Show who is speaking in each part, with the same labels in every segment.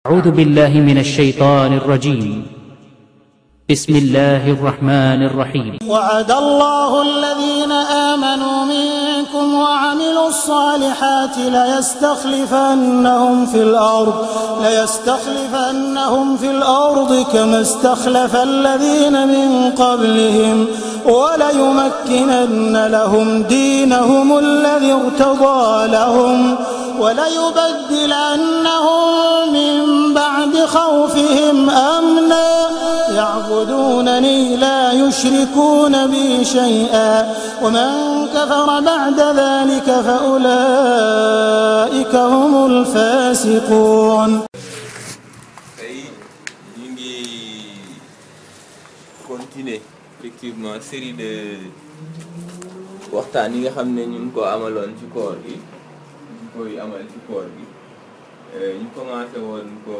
Speaker 1: أعوذ بالله من الشيطان الرجيم. بسم الله الرحمن الرحيم.
Speaker 2: وعد الله الذين آمنوا منكم وعملوا الصالحات ليستخلفنهم في الأرض كما استخلف الذين من قبلهم وليمكنن لهم دينهم الذي ارتضى لهم وليبدلنهم من بعد خوفهم أمنا يعبدونني لا يشركون بي شيئا ومن كفر بعد ذلك فأولئك هم الفاسقون.
Speaker 3: tey ñu ngi continuer effectivement série de waxtaan yi nga xam ne ñu ngi ko amaloon ci koor gi ñu koy amal ci koor gi ñu commencé woon ko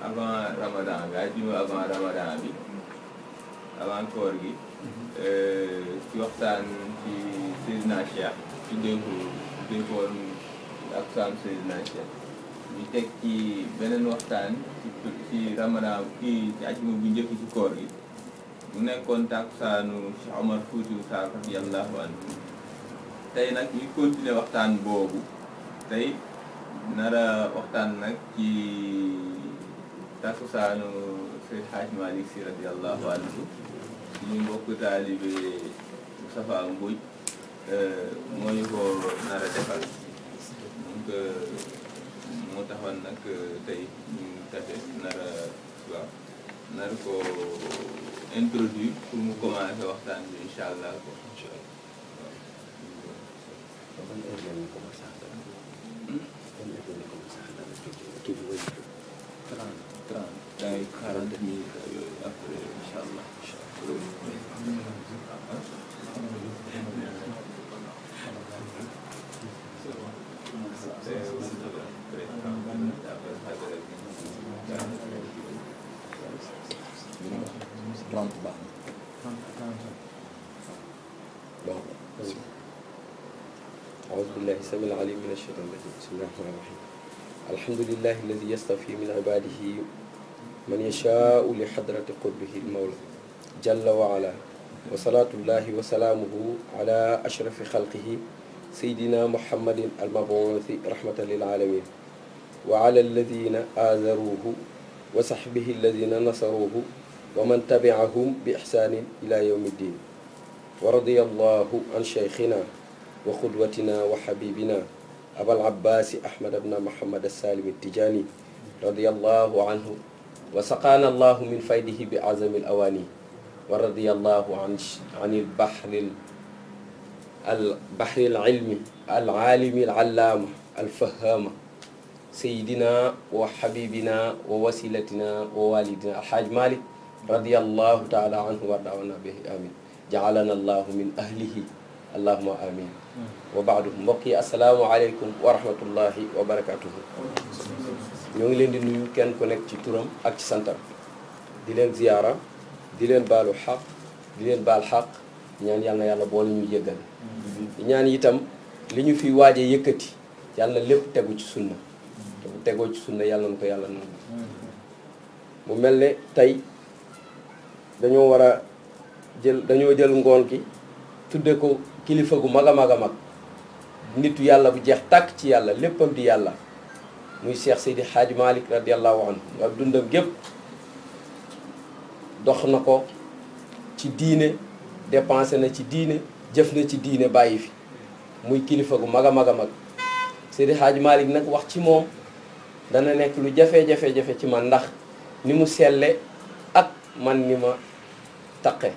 Speaker 3: avant Ramadan bi àjjuma avant Ramadan bi avant koor gi ci waxtaan ci Seydina Cheikh ci dénkoon ak saam Seydina Cheikh ñu teg ci beneen waxtaan ci Ramadan ci àjjuma bu njëkk ci koor gi mu nekkoon takkusaanu Cheikh Omar Foutiyou Tall radiyallahu anhu tey nag ñu continuer waxtaan boobu tey nara waxtaan nag ci takkusaanu Seydi Hadj Malick Sy radiyallahu anhu suñu mbokk taalibe Moustapha Mbodj moo ñu ko nara defal donc moo taxoon nag tey ñu tase nara ko introduire pour mu commencer waxtaan bi incha allah ko dans 40 minutes après incha allah.
Speaker 4: أعوذ بالله السميع العليم من الشيطان الرجيم بسم الله الرحمن الرحيم الحمد لله الذي يصطفي من عباده من يشاء لحضرة قربه المولى جل وعلا وصلاة الله وسلامه على أشرف خلقه سيدنا محمد المبعوث رحمة للعالمين وعلى الذين آزروه وصحبه الذين نصروه ومن تبعهم بإحسان إلى يوم الدين ورضي الله عن شيخنا وقدوتنا وحبيبنا أبا العباس أحمد بن محمد السالم التجاني رضي الله عنه وسقانا الله من فيده بعزم الأواني ورضي الله عن البحر العلمي العالم العلامة الفهام سيدنا وحبيبنا ووسيلتنا ووالدنا الحاج مالك رضي الله تعالى عنه وارضانا به آمين جعلنا الله من أهله اللهم آمين وبعد mbokk yi asalaamaaleykum wa rahmatullahi wa barakatuhu ñoo ngi leen di nuyu kenn ku nekk ci turam ak ci santam di leen ziyaara di leen baalu xaq di leen baal xaq ñaan yàlla na yàlla boole ñu yëggal ñaan itam li ñu fi waaje yëkkati yàlla na lépp tegu ci sunna te bu tegoo ci sunna yàlla na ko yàlla nangu mu mel ne tey dañoo jël ngoon gi tudde ko kilifa gu mag a mag a mag nitu yàlla bu jeex tàkk ci yàlla léppam di yàlla muy Cheikh Seydi Hadj Malick radiallahu anhu ak dundam gépp dox na ko ci diine dépensé na ci diine jëf na ci diine bàyyi fi muy kilifa gu mag a mag a mag Seydi Hadj Malick nag wax ci moom dana nekk lu jafe-jafe ci man ndax ni mu selle ak man ni ma taqe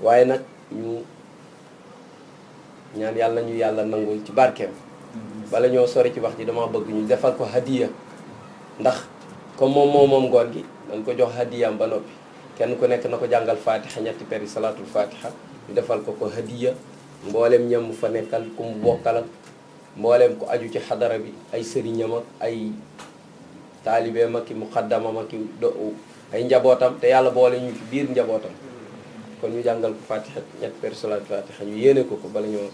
Speaker 4: waaye nag ñu ñaan yàlla ñu yàlla nangul ci barkeem bala ñoo sori ci wax ji dama bëgg ñu defal ko hadiya ndax comme moom ngoon gi dañ ko jox hadiyam ba noppi kenn ku nekk na ko jàngal fatiha ñetti peri salaatul fatiha ñu defal ko hadiya mboolem ñam mu fa nekkal ku mu bokkal ak mboolem ku aju ci xadara bi ay sëriñam ak ay taalibeem ak i muqaddamam ak ay njabootam te yàlla boole ñu ci biir njabootam kon ñu jàngal ko fatiha ñetti peri salaatul fatiha ñu yéene ko bala ñoo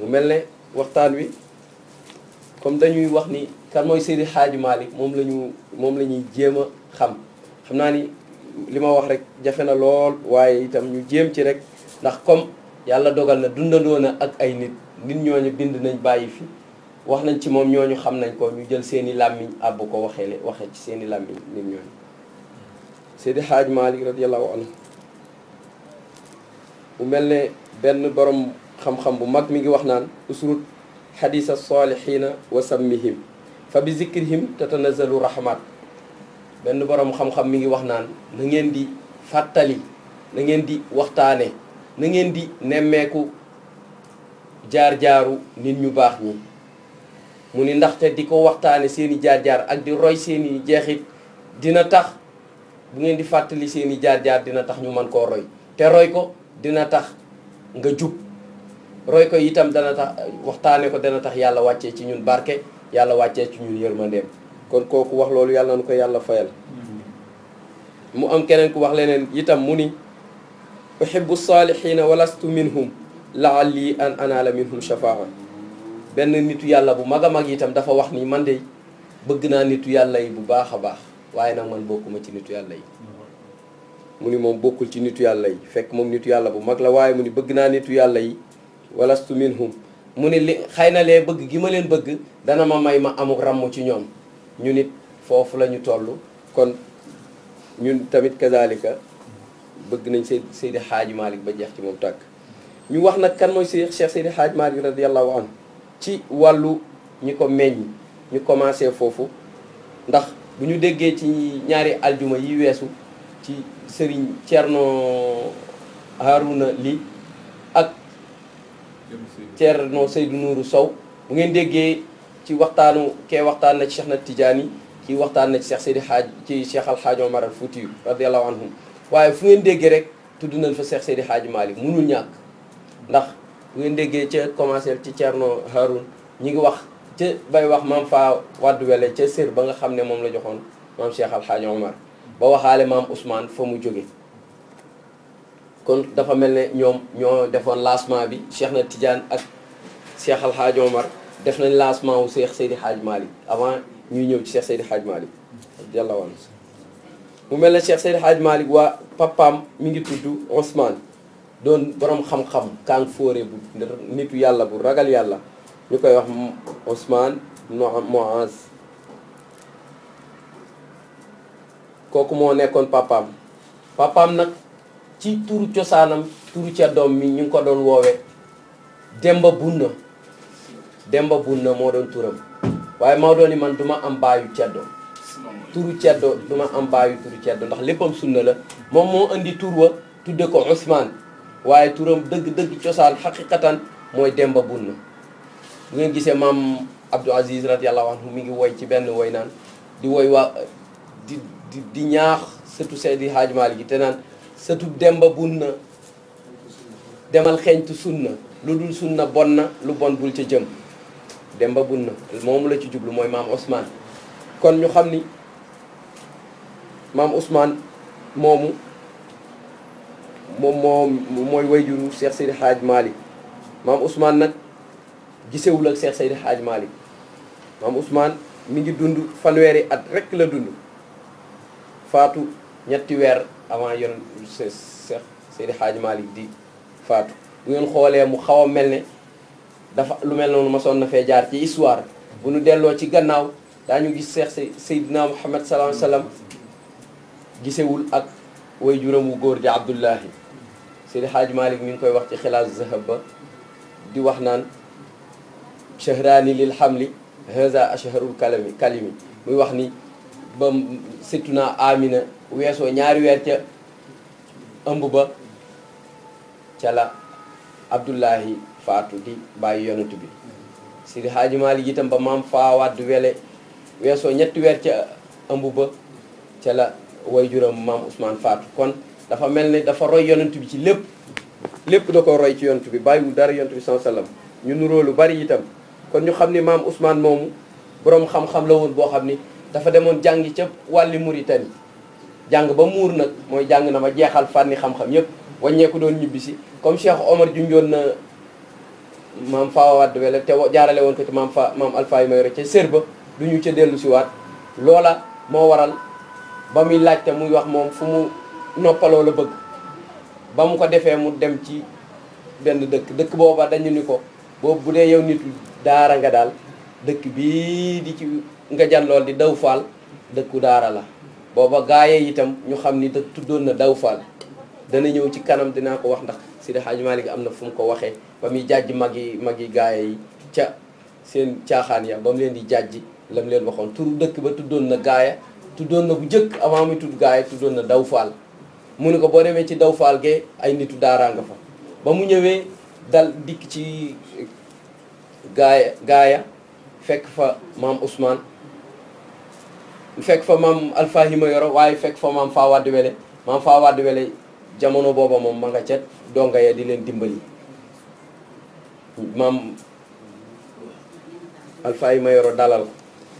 Speaker 4: mu mel ne waxtaan wi comme dañuy wax ni kan mooy Seydi Hadji Malick moom la ñuy jéem a xam naa ni li ma wax rek jafe na lool waaye itam ñu jéem ci rek ndax comme yàlla dogal na dundandoo na ak ay nit ñooñu bind nañ bàyyi fi wax nañ ci moom ñooñu xam nañ ko ñu jël seeni làmmiñ àbb ko waxee ci seeni làmmiñ nit ñooñu Seydi Hadji Malick radiyallahu anhu mu mel ne benn borom xam-xam bu mag mi ngi wax naan usrut xadisa salihina wa sammihim fa bi zikrihim tatanazalu rahmat benn borom xam-xam mi ngi wax naan na ngeen di fàttali na ngeen di waxtaane na ngeen di nemmeeku jaar-jaaru nit ñu baax ñi mu ni ndaxte di ko waxtaane seeni jaar-jaar ak di roy seeni jeexit dina tax bu ngeen di fàttali seeni jaar-jaar dina tax ñu mën koo roy te roy ko dina tax nga jub roy ko itam dana tax waxtaane ko dana tax yàlla wàccee ci ñun barke yàlla wàccee ci ñun yërmandeem kon kooku wax loolu yàlla na ko yàlla fayal mu am keneen ku wax leneen itam mu ni uhibbu salihina walastu minhum la'alli an anala minhum shafaa benn nitu yàlla bu mag a mag itam dafa wax ni man de bëgg naa nitu yàlla yi bu baax a baax waaye nag man bokkuma ci nitu yàlla yi mu ni moom bokkul ci nitu yàlla yi fekk moom nitu yàlla bu mag la waaye mu ni bëgg naa nitu yàlla yi walastu minhum mu ni li xëy na lee bëgg gi ma leen bëgg dana ma may ma amuk ràmm ci ñoom ñu nit foofu la ñu toll kon ñun tamit kazalika bëgg nañ Seydi Hadji Malick ba jeex ci moom tàkk ñu wax nag kan mooy Cheikh Seydi Hadji Malick radiyallahu anhu ci wàllu ñi ko meññ ñu commencé foofu ndax bu ñu déggee ci ñaari aljuma yi weesu ci Serigne Thierno Harouna Ly ak Thierno Seydou Nourou Sow bu ngeen déggee ci waxtaan na ci Cheikh na Tidiane ci waxtaan na ci Cheikh Seydi Hadj ci Cheikh Al Hadj Omar Al Fouti radiyallahu anhum waaye fu ngeen déggee rek tudd nañ fa Cheikh Seydi Hadji Malick munul ñàkk ndax bu ngeen déggee ca commencé ci Thierno Haroun ñi ngi wax ca bay wax maam fa waddu wele ca sër ba nga xam ne moom la joxoon maam Cheikh Al Hadj Omar ba waxaale maam Ousmane fa mu jóge kon dafa mel ne ñoom ñoo defoon lancement bi Cheikh na Tidiane ak Cheikh Al Hadj Omar def nañ lancement wu Cheikh Seydi Hadji Malick avant ñuy ñëw ci Cheikh Seydi Hadji Malick radiyallahu anhu mu mel ne Cheikh Seydi Hadji Malick waa papaam mi ngi tudd Ousmane doon borom xam-xam kaan fóore bu nitu yàlla bu ragal yàlla ñu koy wax Ousmane Moaz kooku moo nekkoon papaam nag ci turu cosaanam turu ceddoom mi ñu ngi ko doon woowe Demba Bunna moo doon turam waaye Maodo ni man duma am baayu ceddo turu ceddo duma am baayu turu ceddo ndax léppam sunna la moom moo indi tur wa tudde ko Ousmane waaye turam dëgg-dëgg cosaan xaqiqatan mooy Demba Bunna bu ngeen gisee maam Abdou Aziz radiyallahu anhu mi ngi woy ci benn woy naan di woy waa di ñaax sëtu Seydi Hadji Malick gi te naan sëtu Demba Bunna demal xeeñtu sunna lu dul sunna bon na lu bon bul ca jëm Demba Bunna moom la ci jublu mooy maam Ousmane kon ñu xam ni maam Ousmane moom mooy wayjuru Cheikh Seydi Hadji Malick maam Ousmane nag gisewul ak Cheikh Seydi Hadji Malick maam Ousmane mi ngi dund fanweeri at rekk la dund faatu ñetti weer avant yoon Cheikh Seydi Hadji Malick di faatu bu ngeen xoolee mu xaw a mel ne dafa lu mel noonu masoon na fee jaar ci histoire bu nu delloo ci gannaaw daañu gis Cheikh Seydina Muhammad sallallahu alayhi wa sallam gisewul ak way juróom wu góor di Abdullahi Seydi Hadji Malick mi ngi koy wax ci xilaas zahab ba di wax naan shahraani lil hamli haza ashharul kalimi muy wax ni ba Seydina Amina weesoo ñaari weer ca ëmb ba ca la Abdullahi faatu di bàyyi yonent bi Seydi Hadji Malick itam ba maam faawaat wele weesoo ñetti weer ca ëmb ba ca la way juram maam Ousmane faatu kon dafa mel ne dafa roy yonent bi ci lépp da ko roy ci yonent bi bàyyiwul dara yonent bi sallallahu alayhi wasallam ñu nuroo lu bari itam kon ñu xam ni maam Ousmane moomu boroom xam-xam la woon boo xam ni dafa demoon jàngi ca wàlli Mauritanie jàng ba muur nag mooy jàng na ma jeexal fànni xam-xam yépp wàññeeku doon ñibbisi comme Cheikh Omar junjoon na maam Faa Wade Wele te jaarale woon ko ci maam Alpha Mayoro ca sër ba du ñu ca dellu si waat loola moo waral ba muy laajte muy wax moom fu mu noppaloo la bëgg ba mu ko defee mu dem ci benn dëkk booba dañu ni ko boobu bu dee yow nitu daara nga daal dëkk bii di ci nga jan lool di Daw Fall dëkku daara la booba gaaye itam ñu xam ni dëkk tuddoon na Daw Fall dana ñëw ci kanam dinaa ko wax ndax Seydi Hadji Malick am na fu mu ko waxee ba muy jàjj mag yi gaaye yi ca seen caaxaan ya ba mu leen di jàjji la mu leen waxoon turu dëkk ba tuddoon na gaaya tuddoon na bu njëkk avant muy tudd gaaya tuddoon na Daw Fall mu ne ko boo demee ci Daw Fall ge ay nitu daaraa nga fa ba mu ñëwee dal dikk ci gaaya fekk fa maam Ousmane fekk fa maam Alpha Mayoro waaye fekk fa maam Faa Wade Wele maam Faa Wade Wele jamono booba moom ma nga ca donga ya di leen dimbali maam Alpha Mayoro dalal ko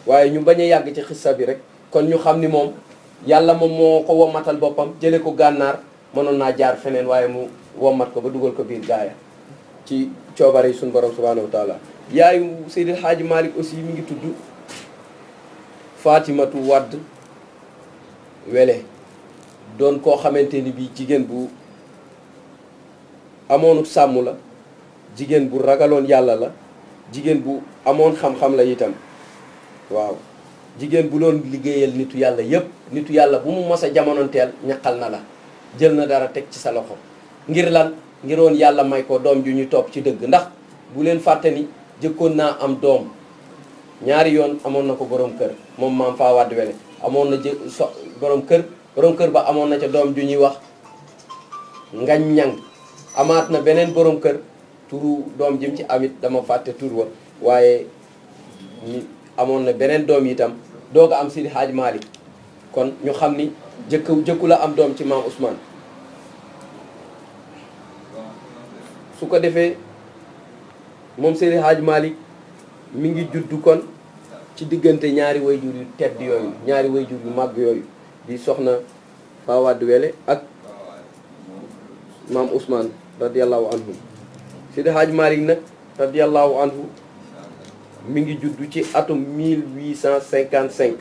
Speaker 4: waaye ñu bañ a yàgg ci xissa bi rek kon ñu xam ni moom yàlla moom moo ko womatal boppam jële ko gànnaar mënoon naa jaar feneen waaye mu womat ko ba dugal ko biir gaaya ci coobare yi suñu borom subhanahu wa taala yaayu Seydil Hadji Malick aussi mi ngi tudd Fatimatu Wade Wele doon koo xamante ni bii jigéen bu amoonu sàmm la jigéen bu ragaloon yàlla la jigéen bu amoon xam-xam la itam waaw jigéen bu doon liggéeyal nitu yàlla yépp nitu yàlla bu mu mos a jamonoonteel ñaqal na la jël na dara teg ci sa loxo ngir lan ngiroon yàlla may ko doom ju ñu topp ci dëgg ndax bu leen fàtte ni jëkkoon naa am doom ñaari yoon amoon na ko borom kër moom maam Faa Wade Wele amoon na borom kër ba amoon na ca doom ju ñuy wax ngañ ñang amaat na beneen borom kër turu doom jim ci amit dama fàtte tur wa waaye amoon na beneen doom itam doog a am Seydi Hadji Malick kon ñu xam ni jëkku la am doom ci maam Ousmane su ko defee moom Seydi Hadji Malick mi ngi juddu kon ci diggante ñaari wayjur yu tedd yooyu ñaari wayjur yu màgg yooyu di soxna Faa Wade Wele ak maam Ousmane radiyallahu anhu Seydi Hadji Malick nag radiyallahu anhu mi ngi juddu ci atum 1855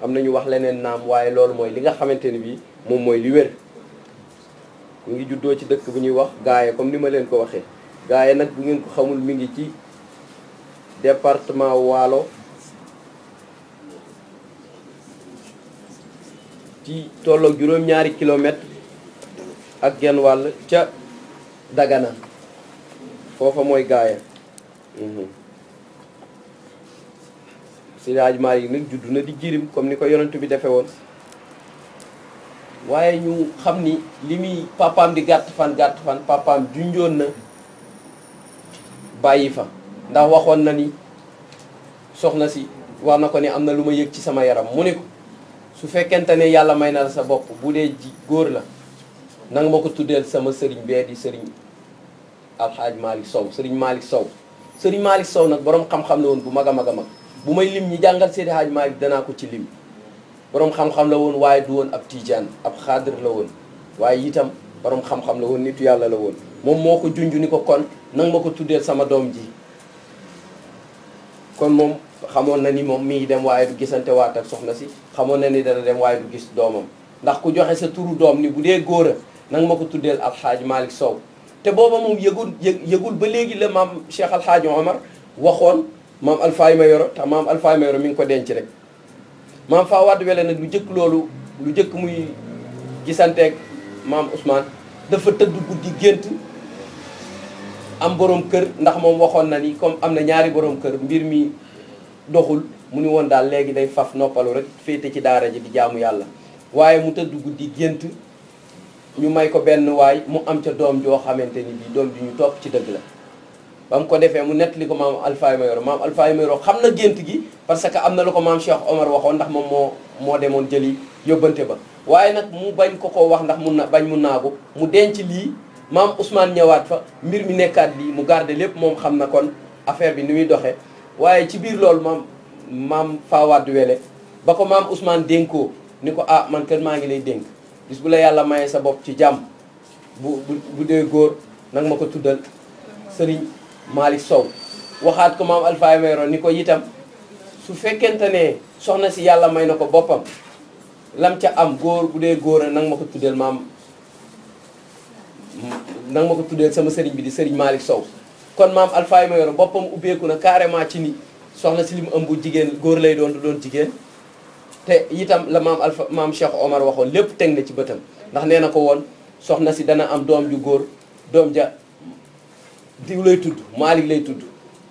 Speaker 4: am nañu wax leneen naam waaye loolu mooy li nga xamante ni bii moom mooy li wér mi ngi juddoo ci dëkk bu ñuy wax Gaaye comme ni ma leen ko waxee Gaaye nag bu ngeen ko xamul mi ngi ci département Waalo ci tolloog juróom-ñaari kilomètre ak genn wàll ca Dagana foofa mooy Gaaye Seydi Hadji Malick nag juddu na di jirim comme ni ko yonent bi defe woon waaye ñu xam ni li muy papaam di gàtt fan papaam junjoon na bàyyi fa ndax waxoon na ni soxna si wax na ko ne am na lu ma yëg ci sama yaram mu ne ko su fekkente ne yàlla may na la sa bopp bu dee ji góor la nanga ma ko tuddeel sama sëriñ bee di sëriñ Alxaaj Malick Sow sëriñ Malick Sow sëriñ Malick Sow nag boroom xam-xam la woon bu mag a mag a mag bu may lim ñi jàngal Seydi Hadji Malick danaa ko ci lim boroom xam-xam la woon waaye du woon ab tijaan ab xaadir la woon waaye itam boroom xam-xam la woon nitu yàlla la woon moom moo ko junj ni ko kon nanga ma ko tuddeel sama doom ji kon moom xamoon na ni moom mi ngi dem waaye du gisante waat ak soxna si xamoon na ni dana dem waaye du gis doomam ndax ku joxe sa turu doom ni bu dee góor a nanga ma ko tuddeel Alxaaji Malick Sow te booba moom yëgul ba léegi la maam Cheikh Alxaaji Omar waxoon maam Alpha Mayoro te maam Alpha Mayoro mi ngi ko denc rek maam Faa Wade Wele nag lu jëkk muy gisanteeg maam Ousmane dafa tëdd guddi gént am borom kër ndax moom waxoon na ni comme am na ñaari borom kër mbir mi doxul mu ni woon daal léegi day faf noppalu rek féete ci daara ji di jaamu yàlla waaye mu tëdd guddi gént ñu may ko benn waay mu am ca doom joo xamante ni bii doom ji ñu topp ci dëgg la ba mu ko defee mu nettali ko maam Alpha Mayoro maam Alpha Mayoro xam na gént gi parce que am na lu ko maam Cheikh Omar waxoon ndax moom moo demoon jëli yóbbante ba waaye nag mu bañ ko wax ndax mu naagu mu denc lii maam Ousmane ñëwaat fa mbir mi nekkaat lii mu garder lépp moom xam na kon affaire bi ni muy doxee waaye ci biir loolu maam Faa Wade Wele ba ko maam Ousmane dénkoo ni ko ah man kër maa ngi lay dénk bis bu la yàlla mayee sa bopp ci jàmm bu dee góor nag ma ko tuddal Serigne Malick Sow waxaat ko maam Alpha Mayoro ni ko itam su fekkente ne soxna si yàlla may na ko boppam lam ca am góor bu dee góor a nanga ma ko tuddeel nanga ma ko tuddeel sama sëriñ bi di Serigne Malick Sow kon maam Alpha Mayoro boppam ubbeeku na carrément ci ni soxna si li mu ëmb jigéen góor lay doon du doon jigéen te itam la maam Cheikh Omar waxoon lépp teg na ci bëtam ndax nee na ko woon soxna si dana am doom ju góor doom ja diw lay tudd Malick lay tudd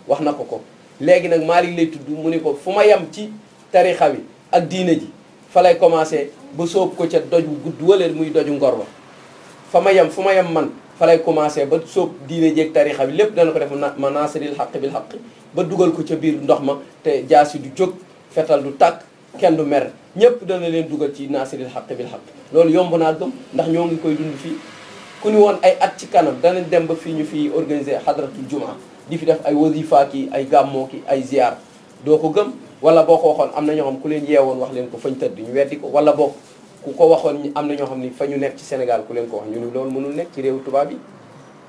Speaker 4: wax na ko léegi nag Malick lay tudd mu ni ko fu ma yem ci tarixa bi ak diine ji fa lay commencé ba sóob ko ca doj bu gudd wala muy doju ngor ba fu ma yem man fa lay commencé ba sóob diine jeeg tarixa bi lépp dana ko def ma nasiril xaq bil xaq ba dugal ko ca biir ndox ma te jaasi du jóg fetal du tàkk kenn du mer ñëpp dana leen dugal ci nasiril xaq bil xaq loolu yomb naa gëm ndax ñoo ngi koy dund fii ku ni woon ay at ci kanam danañ dem ba fii ñu fii organiser xadratul jumaa di fi def ay wasifa ki ay gàmmoo ki ay ziar doo ko gëm wala boo ko waxoon am na ñoo xam ku leen yeewoon wax leen ko fañ tëdd ñu weddi ko wala boo ku ko waxoon am na ñoo xam ni fa ñu nekk ci Sénégal ku leen ko wax ñu ni loolu mënul nekk ci réewu tubaab yi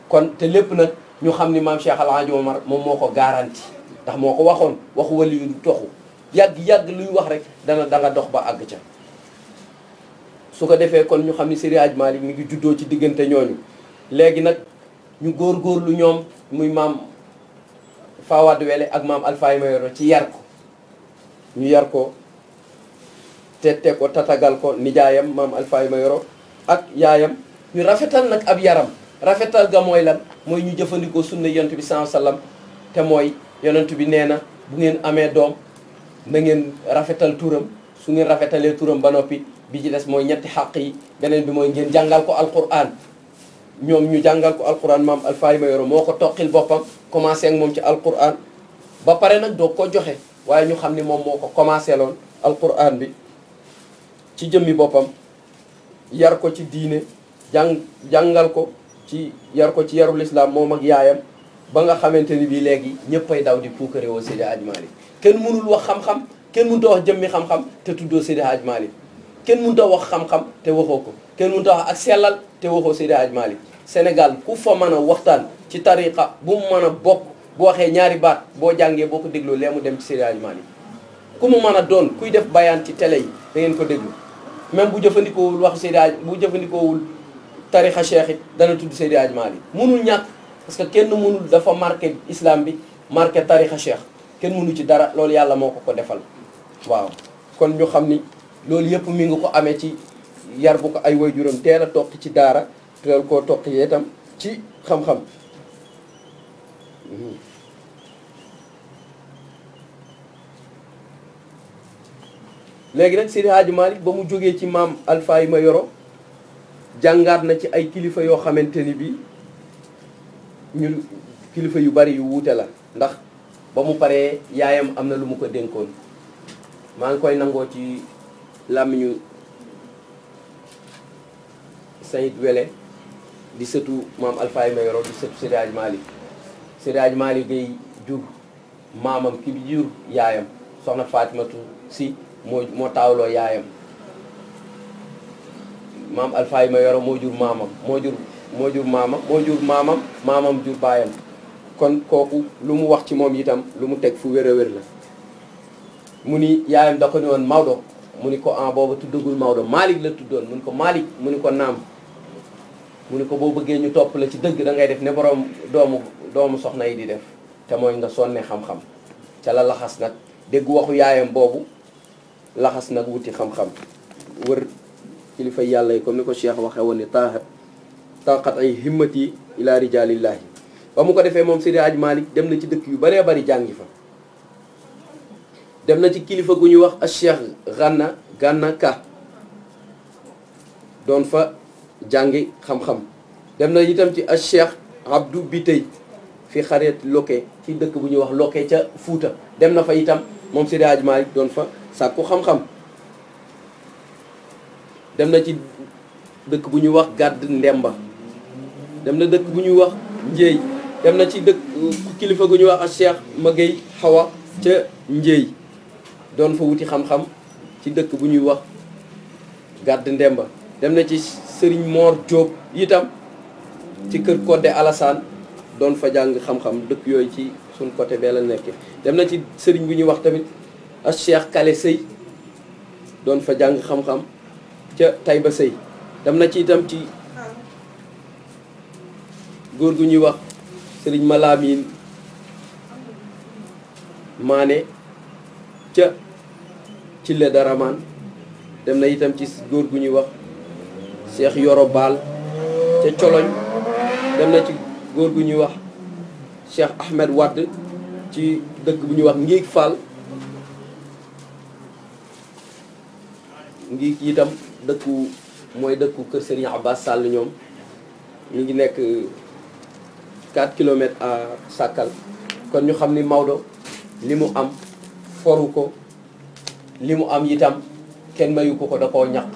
Speaker 4: kon te lépp nag ñu xam ni maam Cheikh El Hadj Omar moom moo ko garanti ndax moo ko waxoon waxu wali yu du toxu yàgg luy wax rek da nga dox ba àgg ca su ko defee kon ñu xam ni Seydi Hadji Malick mi ngi juddoo ci diggante ñooñu léegi nag ñu góorgóorlu ñoom muy maam Fawad Wele ak maam Alpha Mayoro ci yar ko ñu yar ko tette ko tatagal ko nijaayam maam Alpha Mayoro ak yaayam ñu rafetal nag ab yaram rafetal ga mooy lan mooy ñu jëfandikoo sunna yonent bi sallallahu alayhi wasallam te mooy yonent bi nee na bu ngeen amee doom na ngeen rafetal turam su ngeen rafetalee turam ba noppi bi ci des mooy ñetti xàq yi beneen bi mooy ngeen jàngal ko alquran ñoom ñu jàngal ko alquran maam Alpha Mayoro moo ko toqil boppam commencé ak moom ci alquran ba pare nag doo ko joxe waaye ñu xam ni moom moo ko commencé loon alquran bi ci jëmmi boppam yar ko ci diine jàngal ko ci yar ko ci yarul islam moom ak yaayam ba nga xamante ni bii léegi ñëppay daw di puukare woo Seydi Hadji Malick kenn mënul wax xam-xam kenn mënut a wax jëmmi xam-xam te tuddoo Seydi Hadji Malick kenn mënut a wax xam-xam te waxoo ko kenn mënut a wax ak sellal te waxoo Seydi Hadji Malick Sénégal ku fa mën a waxtaan ci tariqa bu mu mën a bokk bu waxee ñaari baat boo jàngee boo ko dégloo lee mu dem ci Seydi Hadji Malick ku mu mën a doon kuy def bayaan ci télé yi da ngeen ko déglu même bu jëfandikoowul wax Seydi Hadji bu jëfandikoowul tariqa cheikh it dana tudd Seydi Hadji Malick mënul ñàkk parce que kenn mënul dafa marqué islam bi marqué tariqa cheikh kenn mënu ci dara loolu yàlla moo ko defal waaw kon ñu xam ni loolu yëpp mi ngi ko amee ci yar bu ko ay waajuram teel a toqi ci daara teel koo toqi itam ci xam-xam léegi nag Seydi Hadji Malick ba mu jógee ci maam Alpha Mayoro jàngaat na ci ay kilifa yoo xamante ni bi ñu kilifa yu bari yu wuute la ndax ba mu paree yaayam am na lu mu ko dénkoon maa ngi koy nangoo ci làmmiñu Sayid Wele di sëtu maam Alpha Mayoro di sëtu Seydi Hadji Malick Seydi Hadji Malick ngay jur maamam ki bi jur yaayam soxna Fatimatu Si moo taawloo yaayam maam Alpha Mayoro moo jur maamam maamam jur baayam kon kooku lu mu wax ci moom itam lu mu teg fu wér a wér la mu ni yaayam da ko ni woon Maodo mu ni ko booba tuddagul Maodo Malick la tuddoon mu ni ko Malick mu ni ko naam mu ni ko boo bëggee ñu topp la ci dëgg da ngay def ne borom doomu soxna yi di def te mooy nga sonne xam-xam ca la laxas nag dégg waxu yaayam boobu laxas nag wuti xam-xam wër kilifa yàlla yi comme ni ko Cheikh waxee woon ni taqat ay himmati ila rijalillahi ba mu ko defee moom Seydi Hadji Malick dem na ci dëkk yu baree bari jàngi fa dem na ci kilifa gu ñuy wax a Cheikh Gana Ka doon fa jàngi xam-xam dem na itam ci a Cheikh Abdou Bitey fi xareet Loke ci dëkk bu ñuy wax Loke ca Fuuta dem na fa itam moom Seydi Hadji Malick doon fa sàkku xam-xam dem na ci dëkk bu ñuy wax Gàdd Ndemba dem na dëkk bu ñuy wax Njéey dem na ci dëkk kilifa gu ñuy wax a Cheikh Magey Xawa ca Njéey doon fa wuti xam-xam ci dëkk bu ñuy wax Gàdd Ndemba dem na ci Sëriñ Moor Jóob itam ci kër Kodde Alassane doon fa jàng xam-xam dëkk yooyu ci suñ côté bee la nekk. dem na ci sëriñ bu ñuy wax tamit ak Cheikh Kale Sey doon fa jàng xam-xam ca Taïba Sey. dem na ci itam ci góor gu ñuy wax sëriñ Malamine Maane ca ci le Daraman. dem na itam ci góor gu ñuy wax Cheikh Yoro Baal ca Coloñ. dem na ci góor gu ñuy wax Cheikh Ahmed Wadd ci dëkk bu ñuy wax Ngiig Fall. Ngiig itam dëkku mooy dëkku kër Serigne Abbas Sall ñoom ñu ngi nekk 4 kilomètres à Sakal. kon ñu xam ni Maodo li mu am foru ko li mu am itam kenn mayu ko da koo ñaq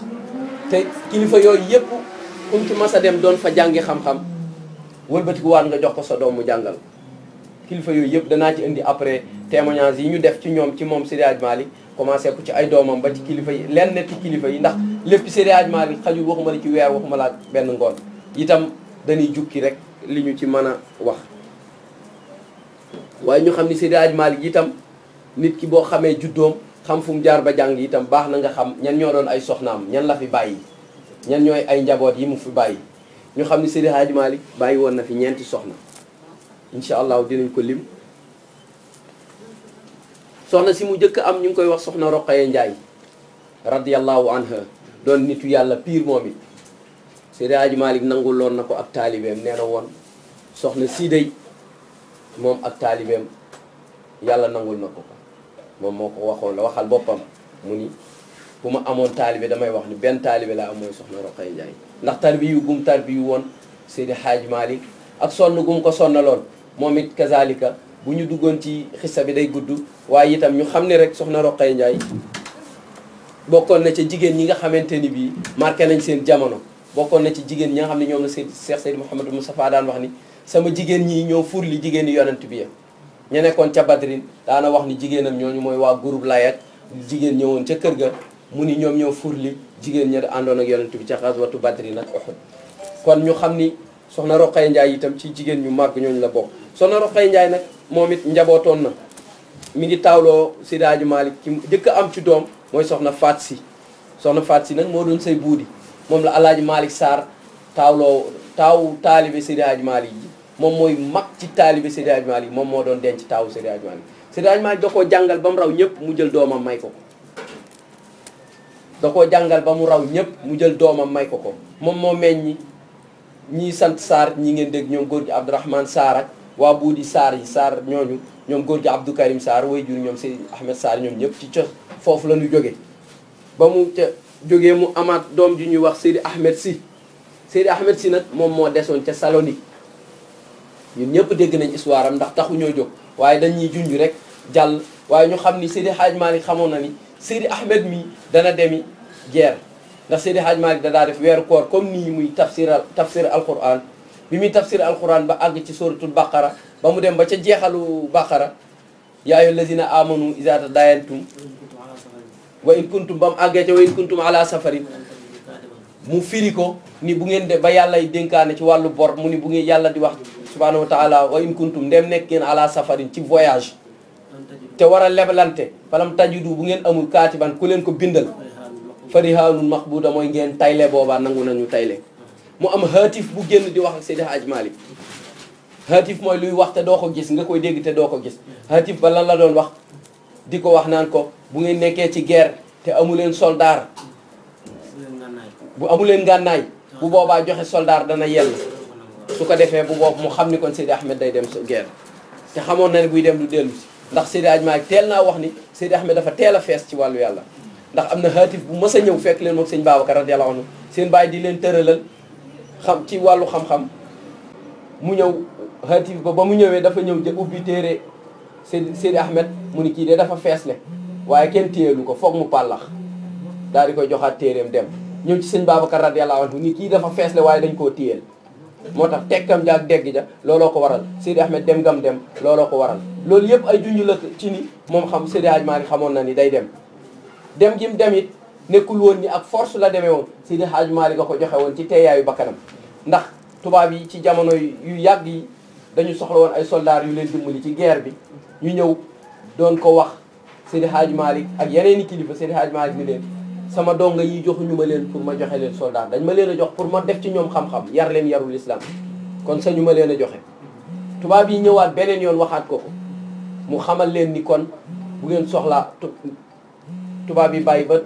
Speaker 4: te kilifa yooyu yëpp kum ci mas a dem doon fa jàngi xam-xam wëlbatiku waat nga jox ko sa doom mu jàngal. kilifa yooyu yëpp danaa ci indi après témoignage yi ñu def ci ñoom ci moom Seydi Hadji Malick commencé ko ci ay doomam ba ci kilifa yi lenn ci kilifa yi ndax lépp Seydi Hadji Malick xajul waxuma la ci weer waxuma la benn ngoon itam dañuy jukki rek li ñu ci mën a wax. waaye ñu xam ni Seydi Hadji Malick itam nit ki boo xamee juddoom xam fu mu jaar ba jàng itam baax na nga xam ñan ñoo doon ay soxnaam ñan la fi bàyyi ñan ñooy ay njaboot yi mu fi bàyyi. ñu xam ni Seydi Hadji Malick bàyyi woon na fi 4 soxna incha allah dinañ ko lim. soxna si mu njëkk am ñu ngi koy wax soxna Roqaya Njaay radiyallahu anha doon nitu yàlla pire moom it. Seydi Hadji Malick nanguloon na ko ak taalibeem nee na woon soxna sii day moom ak taalibeem yàlla nangul na ko moom moo ko waxoon la waxal boppam mu ni bu ma amoon taalibe damay wax ni benn taalibe laa am mooy soxna Roqaya Njaay ndax tarbi yu gum tarbi yu woon Seydi Hadji Malick ak sonn gum ko sonnaloon moom it kazalika bu ñu duggoon ci xissa bi day gudd waaye itam ñu xam ne rek soxna Roqaya Njaay bokkoon na ca jigéen ñi nga xamante ni bii marqué nañ seen jamono. bokkoon na ci jigéen ñi nga xam ne ñoom la Cheikh Seydi Mouhamadou Moustapha daan wax ni sama jigéen ñi ñoo fur li jigéen ñi yonent bi ya ña nekkoon ca Badrin daana wax ni jigéenam ñooñu mooy waa groupe Layat jigéen ñëwoon ca kër ga mu ni ñoom ñoo fur li jigéen ña àndoon ak yonent bi ca xaswatu Badrin ak Uhud. kon ñu xam ni soxna Roqaya Njaay itam ci jigéen ñu màgg ñooñu la bokk. soxna Roqaya Njaay nag moom it njabootoon na mi ngi taawloo Seydi Hadji Malick ki jëkk am ci doom mooy soxna Faat Si. soxna Faat Si nag moo doon say buudi moom la Alaaji Malick Sarr taaw taalibe Seydi Hadji Malick yi moom mooy mag ci taalibe Seydi Hadji Malick moom moo doon denc taawu Seydi Hadji Malick. Seydi Hadji Malick da koo jàngal ba mu raw ñëpp mu jël doomam may ko da koo jàngal ba mu raw ñëpp mu jël doomam may ko moom moo meññi ñii sant Sarr ñi ngeen dégg ñoom góor gi Abdourahmane Sarr ak waa buudi Sarr yi Sarr ñooñu ñoom góor gi Abdou Karim Sarr way jur ñoom Seydi Ahmed Sarr ñoom ñëpp ci foofu la ñu jóge ba mu ca jógee mu amaat doom ji ñuy wax Seydi Ahmed Si. Seydi Ahmed Si nag moom moo desoon ca Salonique ñun ñëpp dégg nañ histoire am ndax taxu ñoo jóg waaye dañuy junj rek jàll waaye ñu xam ni Seydi Hadji Malick xamoon na ni Seydi Ahmed mi dana demi guerre ndax Seydi Hadji Malick da daa def weeru koor comme nii muy tafsir alquran bi muy tafsir alquran ba àgg ci suratul baqara ba mu dem ba ca jeexalu baqara yaa ayyuhal lazina amanu iza tadayantum wa in kuntum ba mu àggee ca wa in kuntum ala safarin mu firi ko ni bu ngeen de ba yàlla dénkaane ci wàllu bor mu ni bu ngeen yàlla di wax subhanahu wa taala wa in kuntum ndem nekk ngeen ala safarin ci voyage te war a leblante falam tajidu bu ngeen amul kaatiban ku leen ko bindal farihaanun maqbuda mooy ngeen tayle boobaa nangu nañu tayle mu am haatif bu génn di wax ak Seydi Hadji Malick haatif mooy luy wax te doo ko gis nga koy dégg te doo ko gis haatif ba lan la doon wax di ko wax naan ko bu ngeen nekkee ci guerre te amuleen soldaar bu amuleen ngànnaay bu boobaa joxe soldaar dana yell su ko defee bu boobu mu xam ni kon Seydi Ahmed day dem guerre te xamoon na ne buy dem du dellu si ndax Seydi Hadji Malick teel naa wax ni Seydi Ahmed dafa teel a fees ci wàllu yàlla ndax am na haatif bu mës a ñëw fekk leen moom sëñ Babacar radiyallahu anhu seen bàyyi di leen tëralal xam ci wàllu xam-xam mu ñëw haatif ba mu ñëwee dafa ñëw ubbi téere Seydi Ahmed mu ni kii de dafa feesle waaye kenn téyelu ko foog mu pàllax daal di koy joxaat téereem dem ñëw ci sëñ Babacar radiyallahu anhu ni kii dafa feesle waaye dañ koo téyel moo tax tekkam ja ak dégg ja looloo ko waral Seydi Ahmed dem gam dem looloo ko waral loolu yëpp ay junj la ci ni moom xam Seydi Hadji Malick xamoon na ni day dem gi mu dem it nekkul woon ni ak force la demee woon Seydi Hadji Malick nga ko joxe woon ci teeyaayu bakkanam ndax tubaab yi ci jamono yu yàgg yi dañu soxla woon ay soldats yu leen dimbali ci guerre bi ñu ñëw doon ko wax Seydi Hadji Malick ak yeneen i kilifa Seydi Hadji Malick ni leen sama donga yi joxuñu ma leen pour ma joxe leen soldat dañ ma leen a jox pour ma def ci ñoom xam-xam yar leen yarul islam kon sañu ma leen a joxe tubaab yi ñëwaat beneen yoon waxaat ko ko mu xamal leen ni kon bu ngeen soxlaa tubaab yi bàyyi ba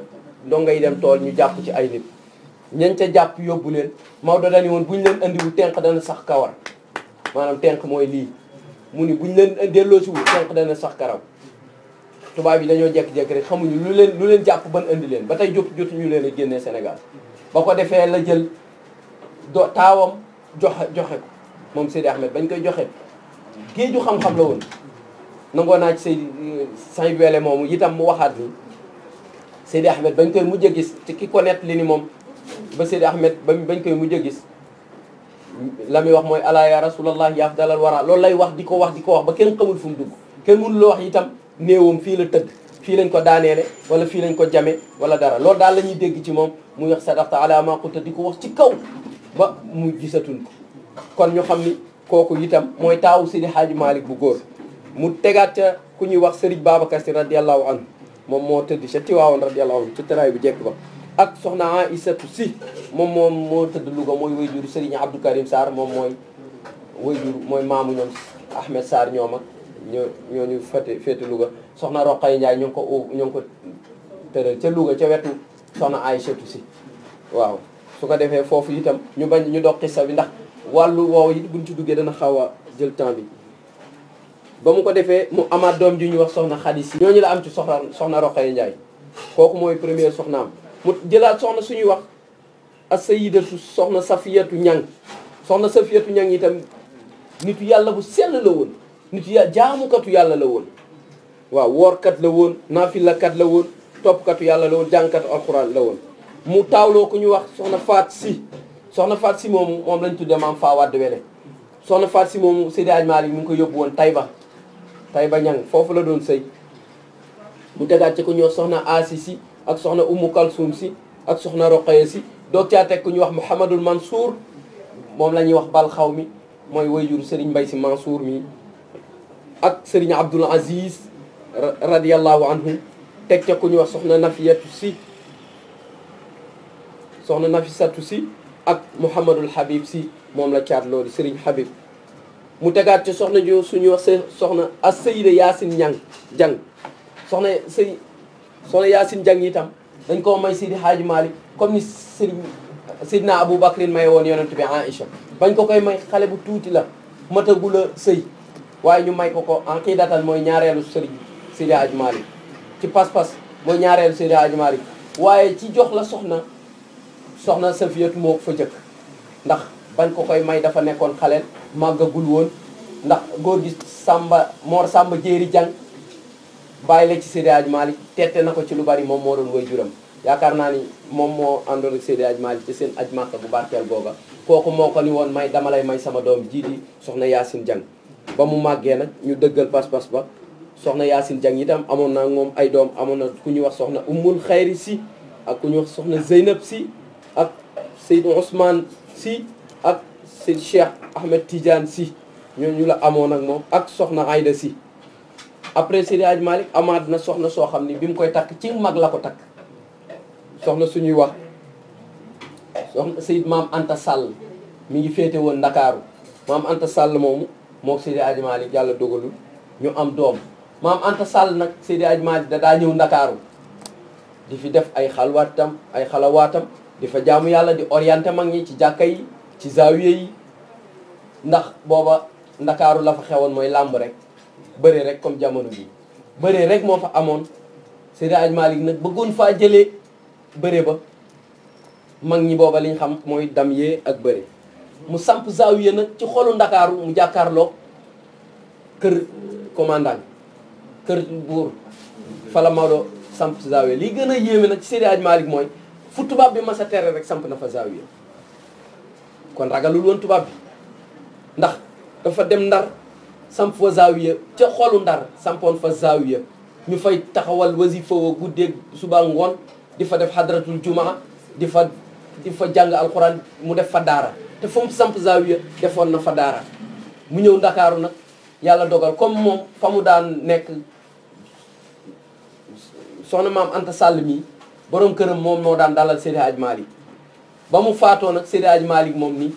Speaker 4: donga yi dem tool ñu jàpp ci ay nit ñañ ca jàpp yóbbu leen Maodo dañu woon bu ñu leen andiwul tenq dana sax kawar maanaam tenq mooy lii mu ni bu ñu leen delloosiwul tenq dana sax karaw tubaab yi dañoo jékki-jékki rek xamuñu lu leen jàpp ban indi leen ba tey jotuñu leen a génnee Sénégal ba ko defee la jël taawam joxe ko moom Seydi Ahmed bañ koy joxe géeju xam-xam la woon nangoo naa ci Seydi Wele moomu itam mu waxaat ni Seydi Ahmed bañ koy mujj a gis ci ki ko nett li ni moom ba Seydi Ahmed bañ koy mujj a gis la muy wax mooy alaa ya rasulallah ya afdalal wara loolu lay wax di ko wax ba kenn xamul fu mu dugg kenn mënu la wax itam néewam fii la tëgg fii lañ ko daaneele wala fii lañ ko jame wala dara loolu daal la ñuy dégg ci moom muy wax sadaqta ala ma qulta di ko wax ci kaw ba mu gisatuñ ko kon ñu xam ni kooku itam mooy taawu Seydi Hadji Malick bu góor mu tegaat ca ku ñuy wax Serigne Babacar Sy radiallahu anhu moom moo tëdd ca Tiwaawan radiallahu anhu ci tëraay bu jekk ba ak soxna Aïssatou Sy moom moo tëdd Louga mooy wayjuru Serigne Abdou Karim Sarr moom mooy wayjur mooy maamu ñoom Ahmed Sarr ñoom ak ñooñu féete Louga soxna Roqay Ndiaye ñoo ngi ko tëral ca Louga ca wetu soxna Aïssatou Sy waaw su ko defee foofu itam ñu bañ ñu doog xissa bi ndax wàllu woowu it buñ ci duggee dana xaw a jël temps bi ba mu ko defee mu amaat doom ju ñuy wax soxna Khady Sy ñooñu la am ci soxna Roqay Ndiaye kooku mooy première soxnaam mu jëlaat soxna suñuy wax as-sayyidatu soxna Safiyatu Ñang soxna Safiyatu Ñang itam nitu yàlla bu sell la woon nitu jaamukatu yàlla la woon waaw woorkat la woon naafilakat la woon toppkatu yàlla la woon jàngkatu alxuraan la woon mu taawloo ku ñu wax soxna Faat Si moom lañ tudde maam Faa Wàdd Wele soxna Faat Si moomu Seydi Hadji Malick mi ngi ko yóbbu woon Tayba Ñang foofu la doon sëy mu tegaat ci ku ñuy wax soxna Asi Si ak soxna Umu Kalsum Si ak soxna Roqaya Si doog caa teg ku ñuy wax Mouhamadul Mansour moom la ñuy wax bal xaw mi mooy wayjuru Serigne Mbaye Sy Mansour mi ak Serigne Abdoul Aziz radiallahu anhu teg ca ku ñuy wax soxna Nafisatu Si ak Mouhamadul Habib Si moom la caat loolu Serigne Habib mu tegaat ci soxna jo suñuy wax soxna as-Sayyida Yaasin Jang soxna Yaasin Jang itam dañ koo may Seydi Hadji Malick comme ni Seydina Abou Bakrin may woon yonent bi Aïcha bañ ko koy may xale bu tuuti la matagula sëy waaye ñu may ko aqidatan mooy ñaareelu Seydi Hadji Malick ci pas-pas mooy ñaareelu Seydi Hadji Malick waaye ci jox la soxna Safiyatu moo fa jëkk ndax bañ ko koy may dafa nekkoon xaleel màggagul woon ndax góor gi Mor Samba Jéeri Jang bàyyi la ci Seydi Hadji Malick tette na ko ci lu bari moom moo doon way juram yaakaar naa ni moom moo àndoon ak Seydi Hadji Malick ci seen aj Màkka bu barkeel googa kooku moo ko ni woon dama lay may sama doom jii di soxna Yaasin Jang ba mu màggee nag ñu dëggal pas-pas ba soxna Yaasin Jang itam amoon na moom ay doom amoon na ku ñuy wax soxna Ummul Xayri Si ak ku ñuy wax soxna Zeynab Si ak Seydou Ousmane Si ak Seydi Cheikh Ahmed Tidiane Si ñooñu la amoon ak moom ak soxna Aïda Si après Seydi Hadji Malick amaat na soxna soo xam ni bi mu koy takk ci mag la ko takk soxna suñuy wax soxna Seyd Maam Anta Sall mi ngi féete woon Ndakaaru Maam Anta Sall moomu moo Seydi Hadji Malick yàlla dogalul ñu am doom Maam Anta Sall nag Seydi Hadji Malick daa ñëw Ndakaaru di fi def ay xalawaatam di fa jaamu yàlla di orienté mag ñi ci jàkka yi ci zaawiye yi ndax booba Ndakaaru la fa xewoon mooy làmb rek bëre rek comme jamono bi bëre rek moo fa amoon Seydi Hadji Malick nag bëggoon faa jëlee bëre ba mag ñi booba liñ xam mooy dam yee ak bëre mu samp zaawiye nag ci xolu Ndakaaru mu jàkkaarloo kër commandant kër buur fala Maodo samp zaawiye li gën a yéeme nag ci Seydi Hadji Malick mooy fu tubaab bi mas a tere rek samp na fa zaawiye kon ragalul woon tubaab bi ndax dafa dem Ndar samp fa zaawiya ca xolu Ndar sampoon fa zaawiya ñu fay taxawal wasifa wa guddeeg suba ngoon di fa def hadratul jumaa di fa jàng alxuraan mu def fa daara te fu mu samp zaawiya defoon na fa daara mu ñëw Ndakaaru nag yàlla dogal comme moom fa mu daan nekk soxna maam Anta Sall mii borom këram moom moo daan dalal Seydi Hadj Malick ba mu faatoo nag Seydi Hadj Malick moom ni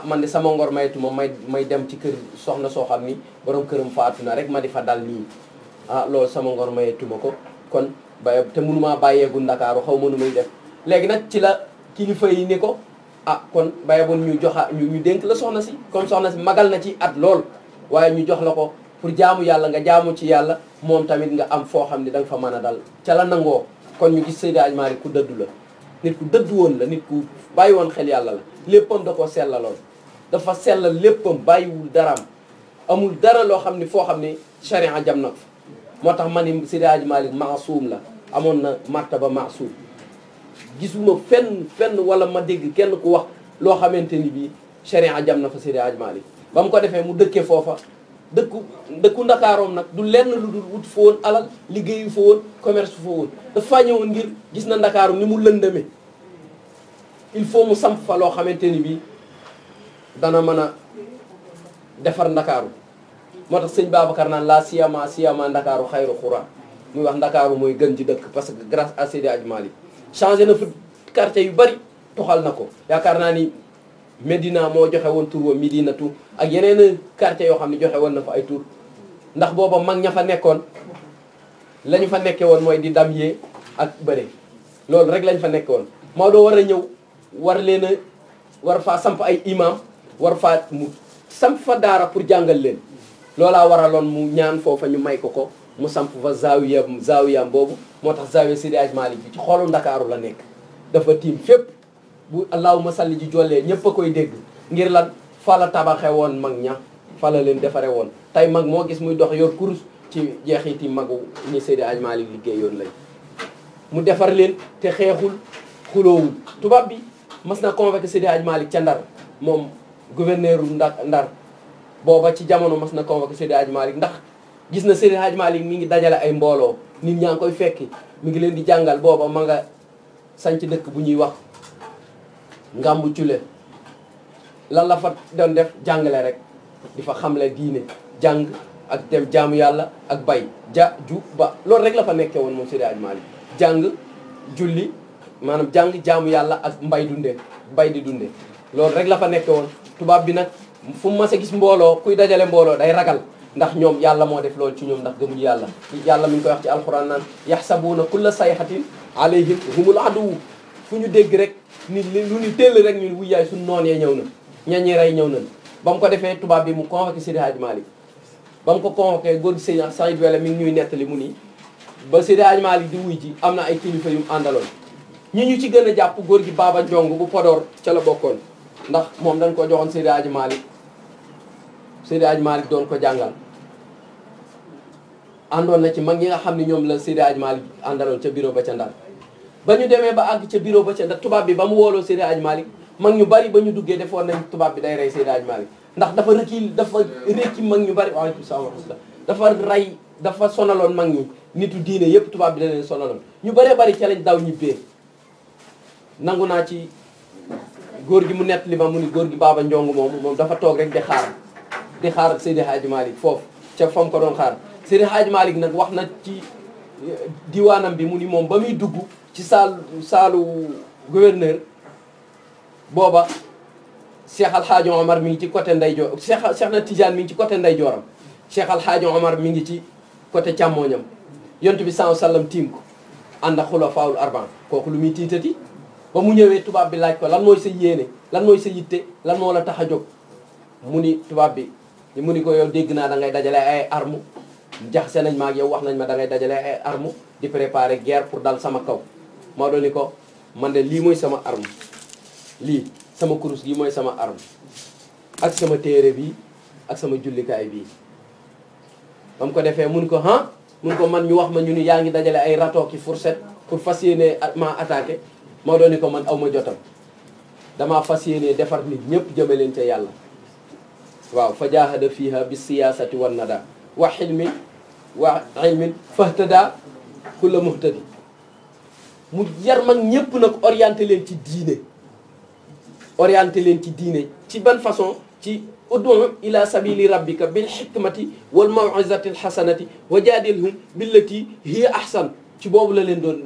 Speaker 4: man de sama ngor maytuma may dem ci kër soxna soo xam ni borom këram faatu na rek ma di fa dal nii loolu sama ngor maytuma ko kon ba te mënumaa bàyyeegu Ndakaaru xaw ma nu muy def léegi nag ci la kilifa yi ni ko kon baye boon ñu ñu dénk la soxna si comme soxna si magal na ci at lool waaye ñu jox la ko pour jaamu yàlla nga jaamu ci yàlla moom tamit nga am foo xam ne da nga fa mën a dal ca la nangoo kon ñu gis Seydi Hadji Malick ku dëddu la nit ku dëddu woon la nit ku bàyyi woon xel yàlla la léppam da ko sellaloon dafa sellal léppam bàyyiwul daraam amul dara loo xam ne foo xam ne charia jam na ko moo tax ma ni Seydi Hadji Malick maasuum la amoon na martaba maasuum gisuma fenn wala ma dégg kenn ku wax loo xamante ni bii charia jam na fa Seydi Hadji Malick ba mu ko defee mu dëkkee foofa dëkku Ndakaaroom nag du lenn lu dul wut fa woon alal liggéeyu fa woon commerce fa woon dafa ñëwoon ngir gis na Ndakaaru ni mu lëndëme il faut mu samp fa loo xamante ni bii dana mën a defar Ndakaaru moo tax sëñ Babacar naan la siyama Ndakaaru xayru xura muy wax Ndakaaru mooy gën ci dëkk parce que grâce à Seydi Hadji Malick changé na fa quartier yu bari toxal na ko yaakaar naa ni Medina moo joxe woon tur wa Medinatu ak yeneen quartier yoo xam ne joxe woon na fa ay tur ndax booba mag ña fa nekkoon la ñu fa nekke woon mooy di dam yee ak bëre loolu rek lañ fa nekke woon Maodo war a ñëw war faa samp ay imam war faa mu samp fa daara pour jàngal leen loolaa waraloon mu ñaan foofa ñu may ko mu samp fa zaawiyam boobu moo tax zaawiya Seydi Hadji Malick bi ci xoolu Ndakaaru la nekk dafa tiim fépp bu allahumma salli ji jollee ñëpp a koy dégg ngir lan fa la tabaxe woon mag ña fa la leen defare woon tey mag moo gis muy dox yor kurus ci jeexiti magu ñi Seydi Hadji Malick liggéey yoon lañ mu defar leen te xeexul xuloowul tubaab bi mas na convoqué Seydi Hadji Malick ca Ndar moom gouverneur Ndar booba ci jamono mas na convoqué Seydi Hadji Malick ndax gis na Seydi Hadji Malick mi ngi dajale ay mbooloo nit ñaa ngi koy fekki mi ngi leen di jàngal booba ma nga sanc dëkk bu ñuy wax Ngambu Cule lan la fa doon def jàngale rek di fa xamle diine jàng ak dem jaamu yàlla ak bay ba loolu rek la fa nekkee woon moom Seydi Hadji Malick jàng julli maanaam jàng jaamu yàlla ak mbay di dunde loolu rek la fa nekkee woon tubaab bi nag fu mu mas a gis mbooloo kuy dajale mbooloo day ragal ndax ñoom yàlla moo def loolu ci ñoom ndax gëmuñu yàlla mi ngi koy wax ci alxuraan naan yaxsabuuna kulla sayhatin alayhim humul aduwu fu ñu dégg rek ni lu ñu teel rek ñu wuyaay suñu noon yee ñëw na ñañi rey ñëw nañ ba mu ko defee tubaab bi mu convoqué Seydi Hadji Malick ba mu ko convoqué góor gi Seydi Saïd Wele mi ngi ñuy nettali mu nii ba Seydi Hadji Malick di wuy ji am na ay kilifa yu mu àndaloon ñu ci gën a jàpp góor gi Baba Njong bu Podor ca la bokkoon ndax moom dañ ko joxoon Seydi Hadji Malick doon ko jàngal àndoon na ci mag ñi nga xam ne ñoom la Seydi Hadji Malick àndaloon ca bureau ba ca Ndar ba ñu demee ba àgg ca bureau ba ca Ndar tubaab bi ba mu wooloo Seydi Hadji Malick mag ñu bari ba ñu duggee defoon nañ tubaab bi day rey Seydi Hadji Malick ndax dafa rekki mag ñu bari waaleykum salaam wa rahmatullah dafa sonaloon mag ñi nitu diine yépp tubaab bi da leen sonaloon ñu bëree bari ca lañ daw ñibbee nangu naa ci góor gi mu nett li ma mu ni góor gi Baba Njong moom dafa toog rek di xaar Seydi Hadji Malick foofu ca fam ko doon xaar Seydi Hadji Malick nag wax na ci diwaanam bi mu ni moom ba muy dugg ci saalu gouverneur booba Cheikh Al Hadj Omar mi ngi ci côté ndeyjoor Cheikh na Tidiane mi ngi ci côté ndeyjooram Cheikh Al Hadj Omar mi ngi ci côté càmmooñam yontu bi sallallahu alayhi wasallam tiim ko ànd ak xulafaawul arban kooku lu muy tiitati ba mu ñëwee tubaab bi laaj ko lan mooy sa yéene lan mooy sa yitte lan moo la tax a jóg mu ni tubaab bi mu ni ko yow dégg naa da ngay dajale ay armes jaxase nañ ma ak yow wax nañ ma da ngay dajale ay armes di préparer guerre pour dal sama kaw moo doon ni ko man de lii mooy sama arme lii sama kurus gi mooy sama arme ak sama téere bi ak sama jullikaay bii ba mu ko defee mun ko mun ko man ñu wax ma ñu ni yaa ngi dajale ay râteau ki fourchette pour fas yéene ma attaqué moo doon ni ko man aw ma jotam damaa fas yéene defar nit ñëpp jëme leen ca yàlla waaw fa jaahada fiha bi siyaasati wan nada wa xilmin wa ilmin fahtada kulla muhtadi mu yar mag ñëpp nag orienté leen ci diine ci ban façon ci ud'u ila sabili rabbika bil hikmati wal maw'izati al hasanati wa jadilhum billati hiya ahsan ci boobu la leen doon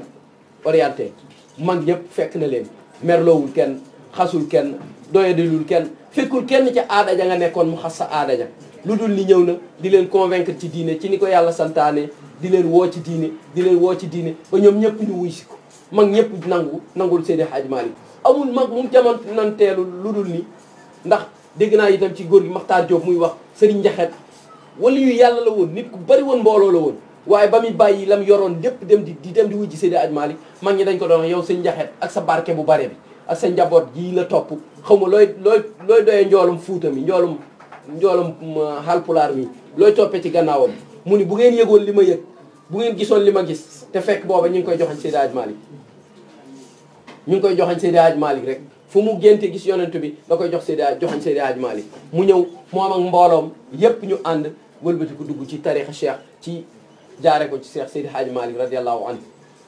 Speaker 4: orienté mag ñëpp fekk na leen merloowul kenn xasul kenn doyadilul kenn fekkul kenn ca aada ja nga nekkoon mu xas sa aada ja lu dul ni ñëw na di leen convaincre ci diine ci ni ko yàlla santaane di leen woo ci diine di leen woo ci diine ba ñoom ñëpp ñu wuy si ko mag ñëpp nangul Seydi Hadji Malick amul mag mu jamonanteelu lu dul ni ndax dégg naa itam ci góor gi Makhtar Diop muy wax Serigne Njaxet wala yu yàlla la woon nit ku bari woon mbooloo la woon waaye ba muy bàyyi lam yoroon lépp dem di wuy ji Seydi Hadji Malick mag ñi dañ ko doon yow Serigne Njaxet ak sa barke bu bare bi ak sa njaboot jii la topp xaw ma looy doyee njoolum Fuuta mi njoolum Haalpulaar mi looy toppee ci gannaawam mu ni bu ngeen yëgoon li ma yëg bu ngeen gisoon li ma gis te fekk booba ñu ngi koy joxañ Seydi Hadji Malick ñu ngi koy joxañ Seydi Hadji Malick rek fu mu génte gis yonent bi da koy joxañ Seydi Hadji Malick mu ñëw moom ak mbooloom yépp ñu ànd wëlbati ko dugg ci tarixa cheikh ci jaare ko ci cheikh Seydi Hadji Malick radiallahu anhu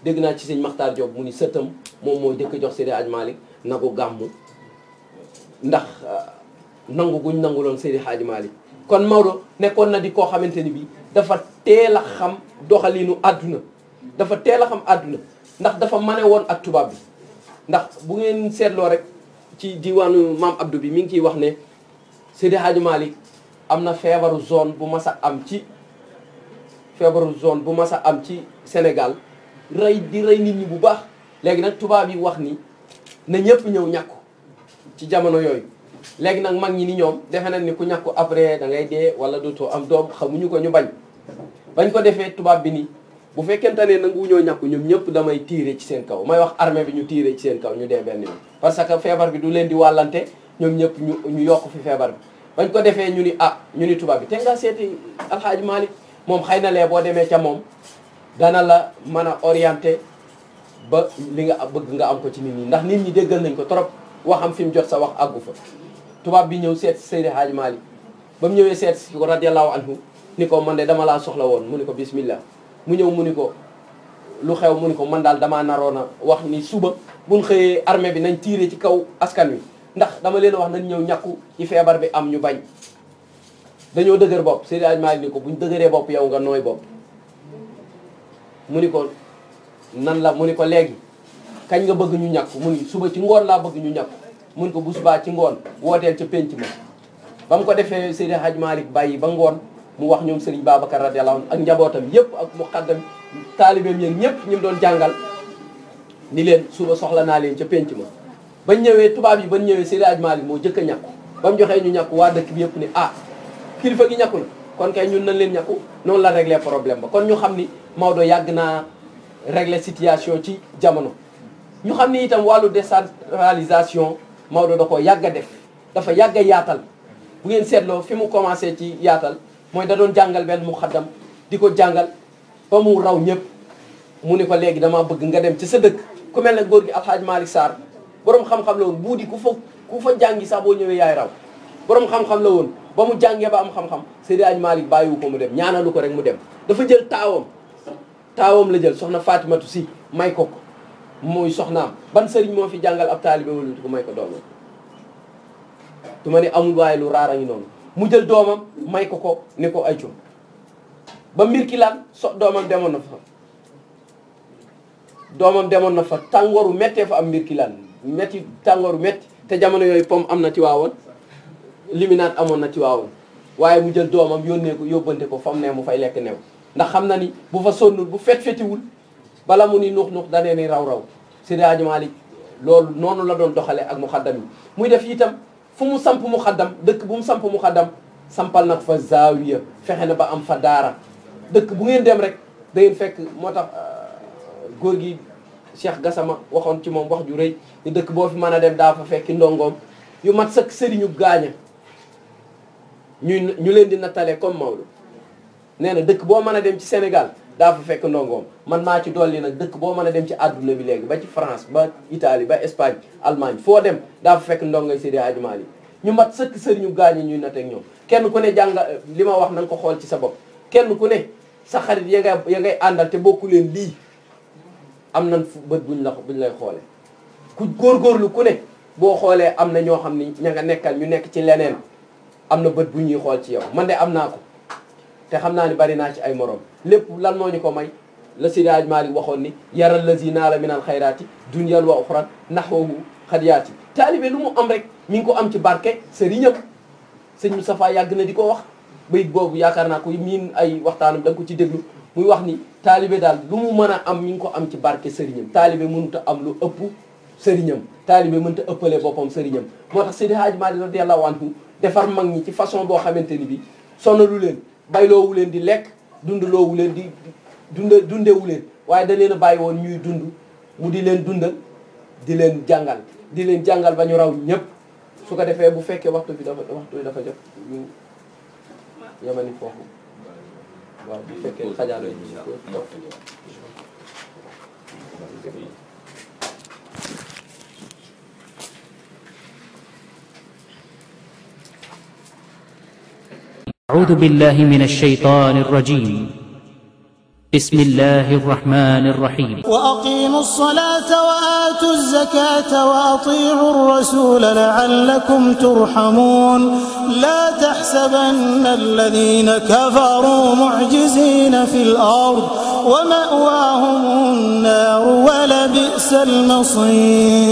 Speaker 4: dégg naa ci sëñ Makhtar Diop mu ni sëtam moom moo jëkk jox Seydi Hadji Malick nagu gàmmu ndax nangu guñ nanguloon Seydi Hadji Malick kon Maodo nekkoon na di koo xamante ni bi dafa teel a xam doxaliinu àdduna dafa teel a xam àdduna ndax dafa mane woon ak tubaab bi ndax bu ngeen seetloo rek ci diwaanu maam Abdou bi mi ngi ciy wax ne Seydi Hadji Malick am na feebaru zone bu mas a am ci Sénégal rey nit ñi bu baax léegi nag tubaab yi wax ni na ñëpp ñëw ñàkku ci jamono yooyu léegi nag mag ñi ni ñoom defe nañ ni ku ñàkku après da ngay dee wala dootoo am doom xamuñu ko ñu bañ ko defee tubaab bi ni bu fekkente ne nangu ñoo ñàkku ñoom ñëpp damay tiire ci seen kaw may wax armée bi ñu tiire ci seen kaw ñu dee benn yoon parce que feebar bi du leen di wàllante ñoom ñëpp ñu yokk fi feebar bi bañ ko defee ñu ni tubaab bi te nga seeti Alxaaji Malick moom xëy na lee boo demee ca moom dana la mën a orienté ba li nga bëgg nga am ko ci nit ñi ndax nit ñi déggal nañ ko trop waxam fi mu jot sa wax àggu fa tubaab bi ñëw seet si Seydi Hadji Malick ba mu ñëwee seet si ko radiallahu anhu ni ko man de dama laa soxla woon mu ni ko bismillah mu ñëw mu ni ko lu xew mu ni ko man daal damaa naroon a wax ni suba buñ xëyee armée bi nañ tiire ci kaw askan wi ndax dama leen wax nañ ñëw ñàkku ci feebar bi am ñu bañ dañoo dëgër bopp Seydi Hadji Malick ni ko buñ dëgëree bopp yow nga nooy bopp mu ni ko nan la mu ni ko léegi kañ nga bëgg ñu ñàkku mu ni suba ci ngoon laa bëgg ñu ñàkku mu ni ko bu subaa ci ngoon wooteel ca pénc ma ba mu ko defee Seydi Hadji Malick bàyyi ba ngoon mu wax ñoom Serigne Babacar radiyallahu anhu ak njabootam yépp ak muqaddam taalibeem yeeg ñëpp ñu doon jàngal ni leen suba soxla naa leen ca pénc ma bañ ñëwee tubaab yi bañ ñëwee Seydi Hadji Malick moo jëkk a ñàkku ba mu joxee ñu ñàkku waa dëkk bi yëpp ni kilifa gi ñàkku na kon kay ñun nañ leen ñàkku noonu la régler problème ba kon ñu xam ni Maodo yàgg naa régler situation ci jamono ñu xam ni itam wàllu décentralisation Maodo da ko yàgg a def dafa yàgg a yaatal bu ngeen seetloo fi mu commencé ci yaatal mooy da doon jàngal benn muxaddam di ko jàngal ba mu raw ñëpp mu ni ko léegi dama bëgg nga dem ci sa dëkk ku mel ne góor gi Alxaaji Malick Sarr borom xam-xam la woon buudi ku fa jàngi sax boo ñëwee yaay raw borom xam-xam la woon ba mu jàngee ba am xam-xam Seydi Hadji Malick bàyyiwu ko mu dem ñaanalu ko rek mu dem dafa jël taawam la jël soxna Fatimatu Si may ko muy soxnaam ban sëriñ moo fi jàngal ab taalibe wala ko may ko doomam du ma ne amul waaye lu raar a ngi noonu mu jël doomam may ko ni ko ay cum ba mbir ki laan doomam demoon na fa tàngooru méttee fa am mbir ki laan métti tàngooru métti te jamono yooyu pom am na ci waawoon liminaat amoon na ci waawoon waaye mu jël doomam yóbbante ko fam ne mu fay lekk new ndax xam na ni bu fa sonnul bu fetiwul bala mu ni nuux danee ni raw Seydi Hadji Malick loolu noonu la doon doxale ak muxaddam yi muy def itam fu mu samp muxaddam dëkk bu mu samp muxaddam sampal nag fa zaawiya fexe na ba am fa daara dëkk bu ngeen dem rek da ngeen fekk moo tax góor gi Cheikh Gassama waxoon ci moom wax ju rëy ni dëkk boo fi mën a dem daa fa fekki ndongoom yu mat sëkk sëriñu gaaña ñu leen di nattalee comme Maodo nee na dëkk boo mën a dem ci Sénégal daa fa fekk ndongoom man maa ci dolli nag dëkk boo mën a dem ci àdduna bi léegi ba ci France ba Italie ba Espagne Allemagne foo dem daa fa fekk ndongoy Seydi Hadji Malick ñu mat sëkk sëriñu gaañi ñuy nateeg ñoom kenn ku ne li ma wax na nga ko xool ci sa bopp kenn ku ne sa xarit ya ngay àndal te bokku leen lii am nañ bët buñ lay xoole ku góorgóorlu ku ne boo xoolee am na ñoo xam ni ña nga nekkal ñu nekk ci leneen am na bët bu ñuy xool ci yow man de am naa ko te xam naa ni bari naa ci ay morom lépp lan moo ñu ko may la Seydi Hadji Malick waxoon ni yaral lazi naala min al xayraati dunyan wa uxran naxwahu xadiyaati taalibe lu mu am rek mi ngi ko am ci barke sëriñam sëñ Moustapha yàgg na di ko wax bayit boobu yaakaar naa ko miin ay waxtaanam da nga ko ci déglu muy wax ni taalibe daal lu mu mën a am mi ngi ko am ci barke sëriñam taalibe mënut a am lu ëpp sëriñam taalibe mënut a ëppale boppam sëriñam moo tax Seydi Hadji Malick radiyallahu anhu defar mag ñi ci façon boo xamante ni bi sonalu leen bayloowu leen di lekk dundaloowu leen di dundewu leen waaye da leen a bàyyi woon ñuy dund mu di leen dundal di leen jàngal ba ñu raw ñëpp su ko defee bu fekkee waxtu bi dafa jot ñu yemani foofu waaw bu fekkee xajaar
Speaker 1: أعوذ بالله من الشيطان الرجيم بسم الله الرحمن الرحيم
Speaker 2: وأقيموا الصلاة وآتوا الزكاة وأطيعوا الرسول لعلكم ترحمون لا تحسبن الذين كفروا معجزين في الأرض ومأواهم النار ولبئس المصير